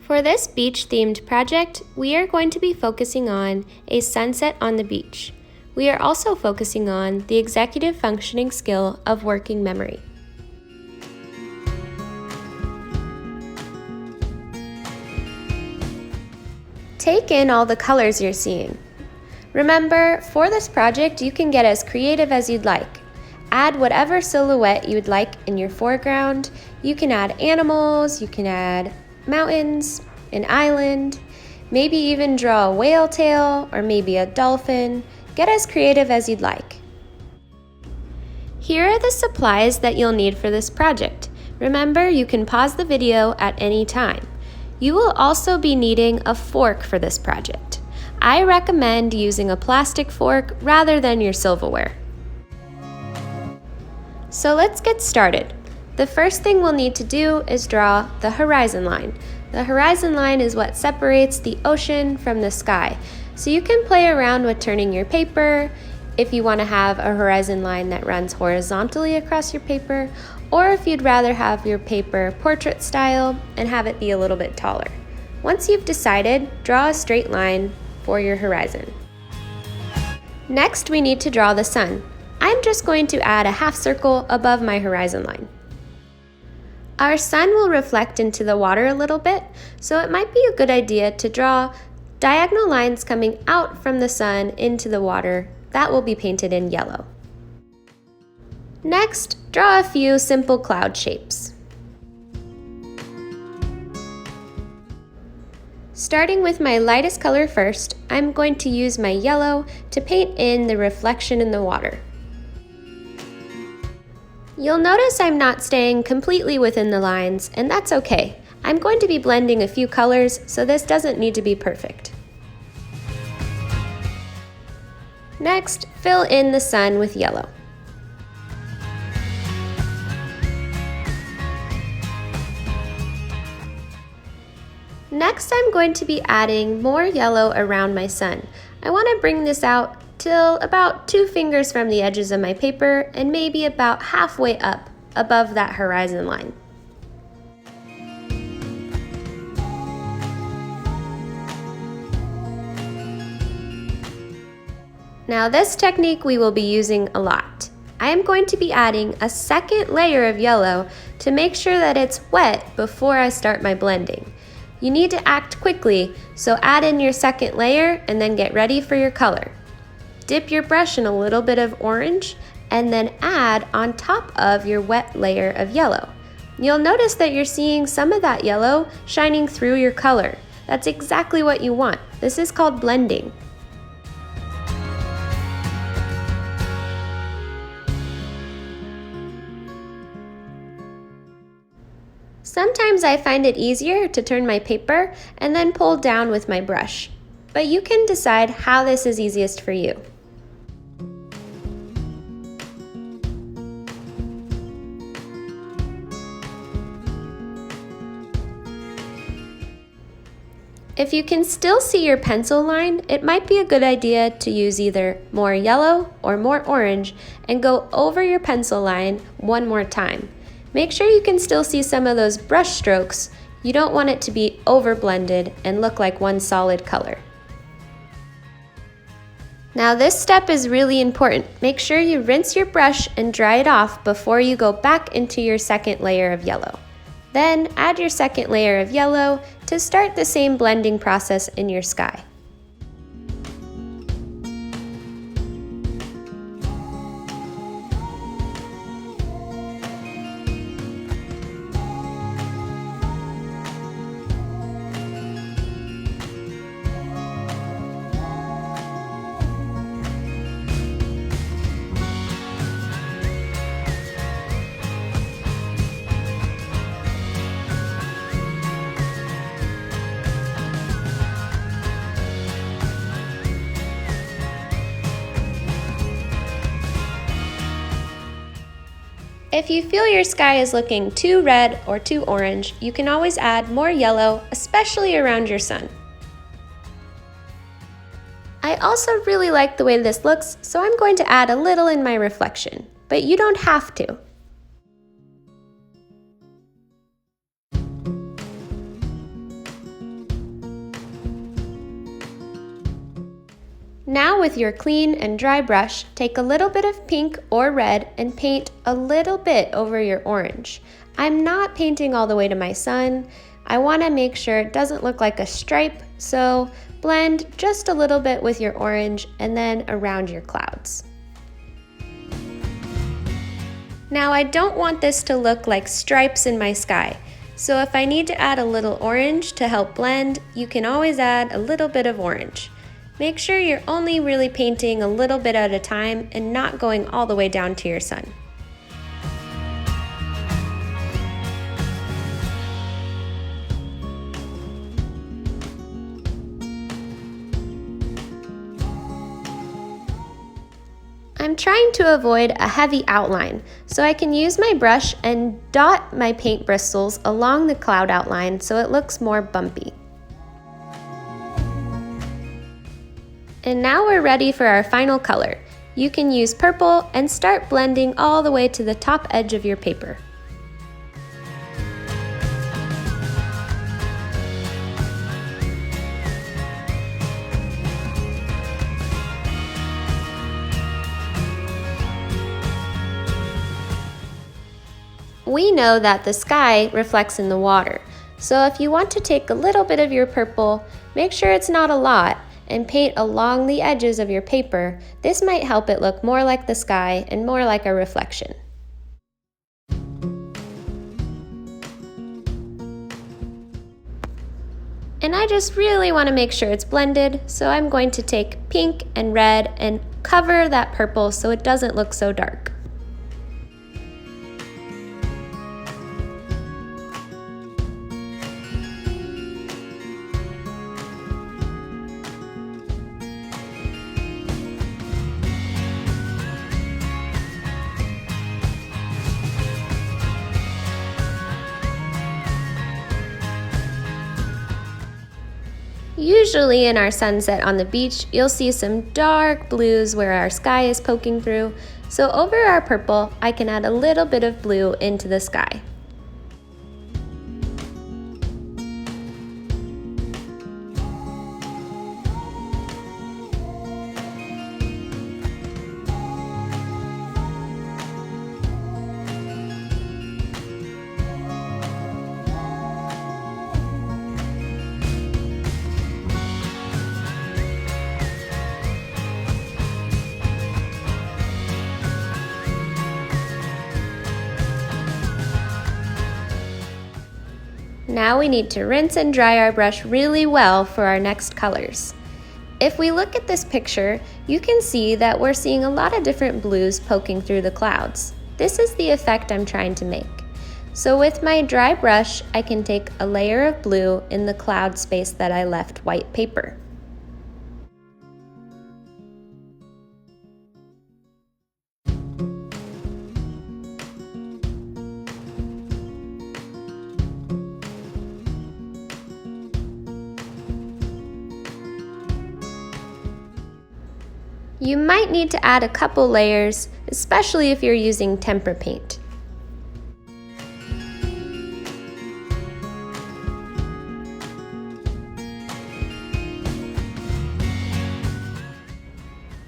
For this beach-themed project, we are going to be focusing on a sunset on the beach. We are also focusing on the executive functioning skill of working memory. Take in all the colors you're seeing. Remember, for this project, you can get as creative as you'd like. Add whatever silhouette you'd like in your foreground. You can add animals, you can add mountains, an island, maybe even draw a whale tail or maybe a dolphin. Get as creative as you'd like. Here are the supplies that you'll need for this project. Remember, you can pause the video at any time. You will also be needing a fork for this project. I recommend using a plastic fork rather than your silverware. So let's get started. The first thing we'll need to do is draw the horizon line. The horizon line is what separates the ocean from the sky. So you can play around with turning your paper if you want to have a horizon line that runs horizontally across your paper, or if you'd rather have your paper portrait style and have it be a little bit taller. Once you've decided, draw a straight line for your horizon. Next, we need to draw the sun. I'm just going to add a half circle above my horizon line. Our sun will reflect into the water a little bit, so it might be a good idea to draw diagonal lines coming out from the sun into the water. That will be painted in yellow. Next, draw a few simple cloud shapes. Starting with my lightest color first, I'm going to use my yellow to paint in the reflection in the water. You'll notice I'm not staying completely within the lines, and that's okay. I'm going to be blending a few colors, so this doesn't need to be perfect. Next, fill in the sun with yellow. Next, I'm going to be adding more yellow around my sun. I want to bring this out till about 2 fingers from the edges of my paper and maybe about halfway up above that horizon line. Now this technique we will be using a lot. I am going to be adding a second layer of yellow to make sure that it's wet before I start my blending. You need to act quickly, so add in your second layer and then get ready for your color. Dip your brush in a little bit of orange and then add on top of your wet layer of yellow. You'll notice that you're seeing some of that yellow shining through your color. That's exactly what you want. This is called blending. Sometimes I find it easier to turn my paper and then pull down with my brush, but you can decide how this is easiest for you. If you can still see your pencil line, it might be a good idea to use either more yellow or more orange and go over your pencil line one more time. Make sure you can still see some of those brush strokes. You don't want it to be over blended and look like one solid color. Now this step is really important. Make sure you rinse your brush and dry it off before you go back into your second layer of yellow. Then add your second layer of yellow to start the same blending process in your sky. If you feel your sky is looking too red or too orange, you can always add more yellow, especially around your sun. I also really like the way this looks, so I'm going to add a little in my reflection, but you don't have to. Now with your clean and dry brush, take a little bit of pink or red and paint a little bit over your orange. I'm not painting all the way to my sun. I want to make sure it doesn't look like a stripe, so blend just a little bit with your orange and then around your clouds. Now I don't want this to look like stripes in my sky, so if I need to add a little orange to help blend, you can always add a little bit of orange. Make sure you're only really painting a little bit at a time and not going all the way down to your sun. I'm trying to avoid a heavy outline, so I can use my brush and dot my paint bristles along the cloud outline so it looks more bumpy. And now we're ready for our final color. You can use purple and start blending all the way to the top edge of your paper. We know that the sky reflects in the water, so if you want to take a little bit of your purple, make sure it's not a lot, and paint along the edges of your paper. This might help it look more like the sky and more like a reflection. And I just really want to make sure it's blended, so I'm going to take pink and red and cover that purple so it doesn't look so dark. Usually in our sunset on the beach, you'll see some dark blues where our sky is poking through, so over our purple, I can add a little bit of blue into the sky. Now we need to rinse and dry our brush really well for our next colors. If we look at this picture, you can see that we're seeing a lot of different blues poking through the clouds. This is the effect I'm trying to make. So with my dry brush, I can take a layer of blue in the cloud space that I left white paper. You might need to add a couple layers, especially if you're using tempera paint.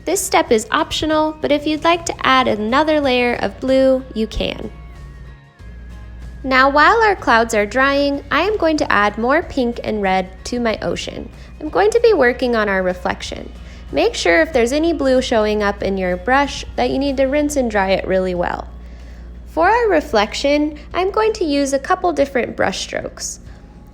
This step is optional, but if you'd like to add another layer of blue, you can. Now while our clouds are drying, I am going to add more pink and red to my ocean. I'm going to be working on our reflection. Make sure if there's any blue showing up in your brush that you need to rinse and dry it really well. For our reflection, I'm going to use a couple different brush strokes.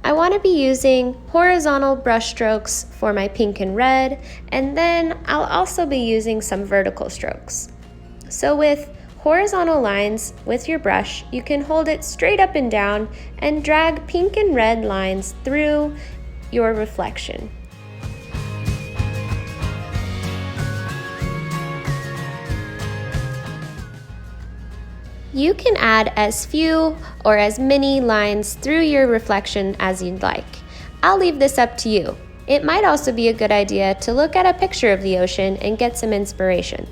I want to be using horizontal brush strokes for my pink and red, and then I'll also be using some vertical strokes. So with horizontal lines with your brush, you can hold it straight up and down and drag pink and red lines through your reflection. You can add as few or as many lines through your reflection as you'd like. I'll leave this up to you. It might also be a good idea to look at a picture of the ocean and get some inspiration.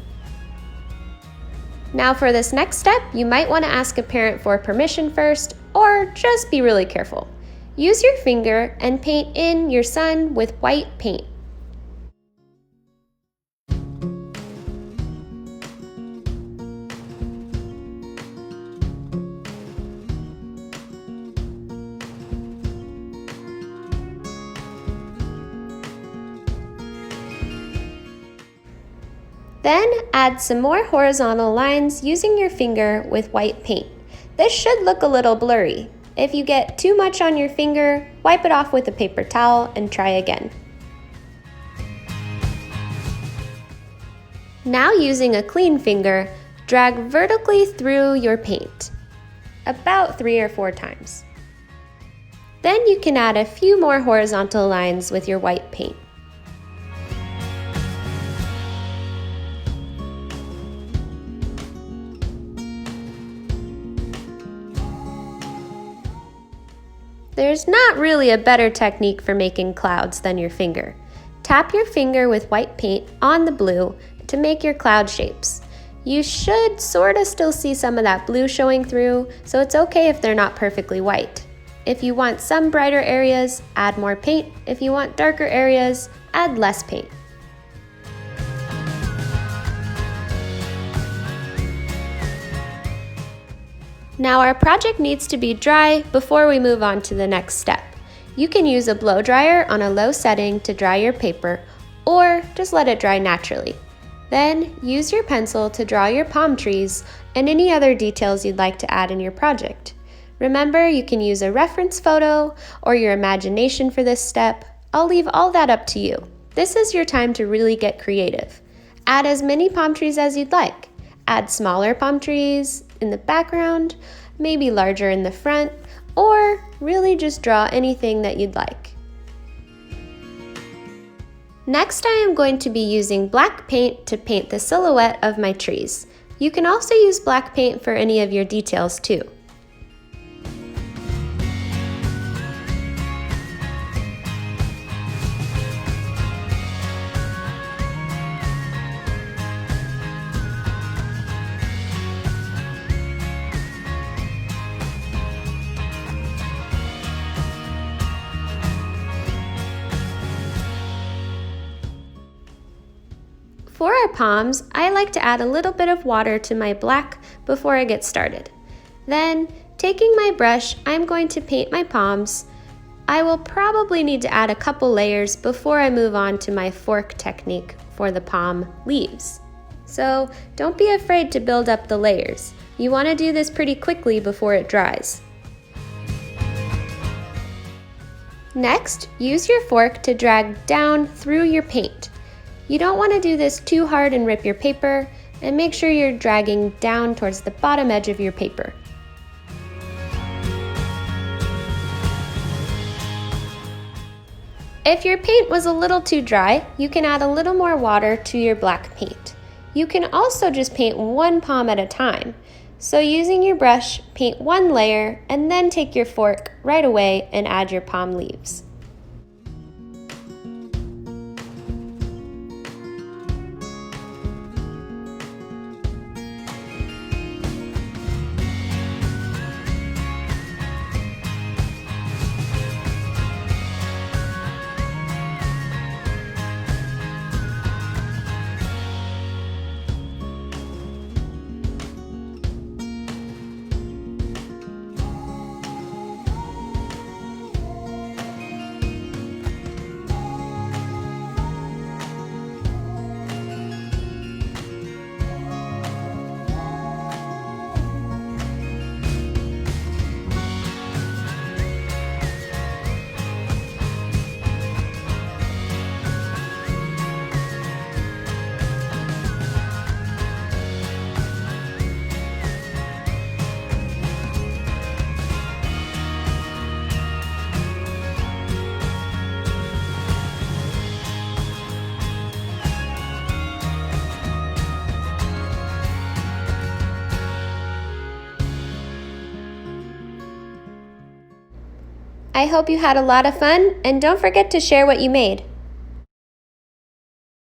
Now for this next step, you might want to ask a parent for permission first, or just be really careful. Use your finger and paint in your sun with white paint. Then add some more horizontal lines using your finger with white paint. This should look a little blurry. If you get too much on your finger, wipe it off with a paper towel and try again. Now using a clean finger, drag vertically through your paint, about 3 or 4 times. Then you can add a few more horizontal lines with your white paint. There's not really a better technique for making clouds than your finger. Tap your finger with white paint on the blue to make your cloud shapes. You should sorta still see some of that blue showing through, so it's okay if they're not perfectly white. If you want some brighter areas, add more paint. If you want darker areas, add less paint. Now our project needs to be dry before we move on to the next step. You can use a blow dryer on a low setting to dry your paper, or just let it dry naturally. Then use your pencil to draw your palm trees and any other details you'd like to add in your project. Remember, you can use a reference photo or your imagination for this step. I'll leave all that up to you. This is your time to really get creative. Add as many palm trees as you'd like. Add smaller palm trees in the background, maybe larger in the front, or really just draw anything that you'd like. Next, I am going to be using black paint to paint the silhouette of my trees. You can also use black paint for any of your details too. For our palms, I like to add a little bit of water to my black before I get started. Then, taking my brush, I'm going to paint my palms. I will probably need to add a couple layers before I move on to my fork technique for the palm leaves. So don't be afraid to build up the layers. You want to do this pretty quickly before it dries. Next, use your fork to drag down through your paint. You don't want to do this too hard and rip your paper, and make sure you're dragging down towards the bottom edge of your paper. If your paint was a little too dry, you can add a little more water to your black paint. You can also just paint one palm at a time. So using your brush, paint one layer, and then take your fork right away and add your palm leaves. I hope you had a lot of fun, and don't forget to share what you made.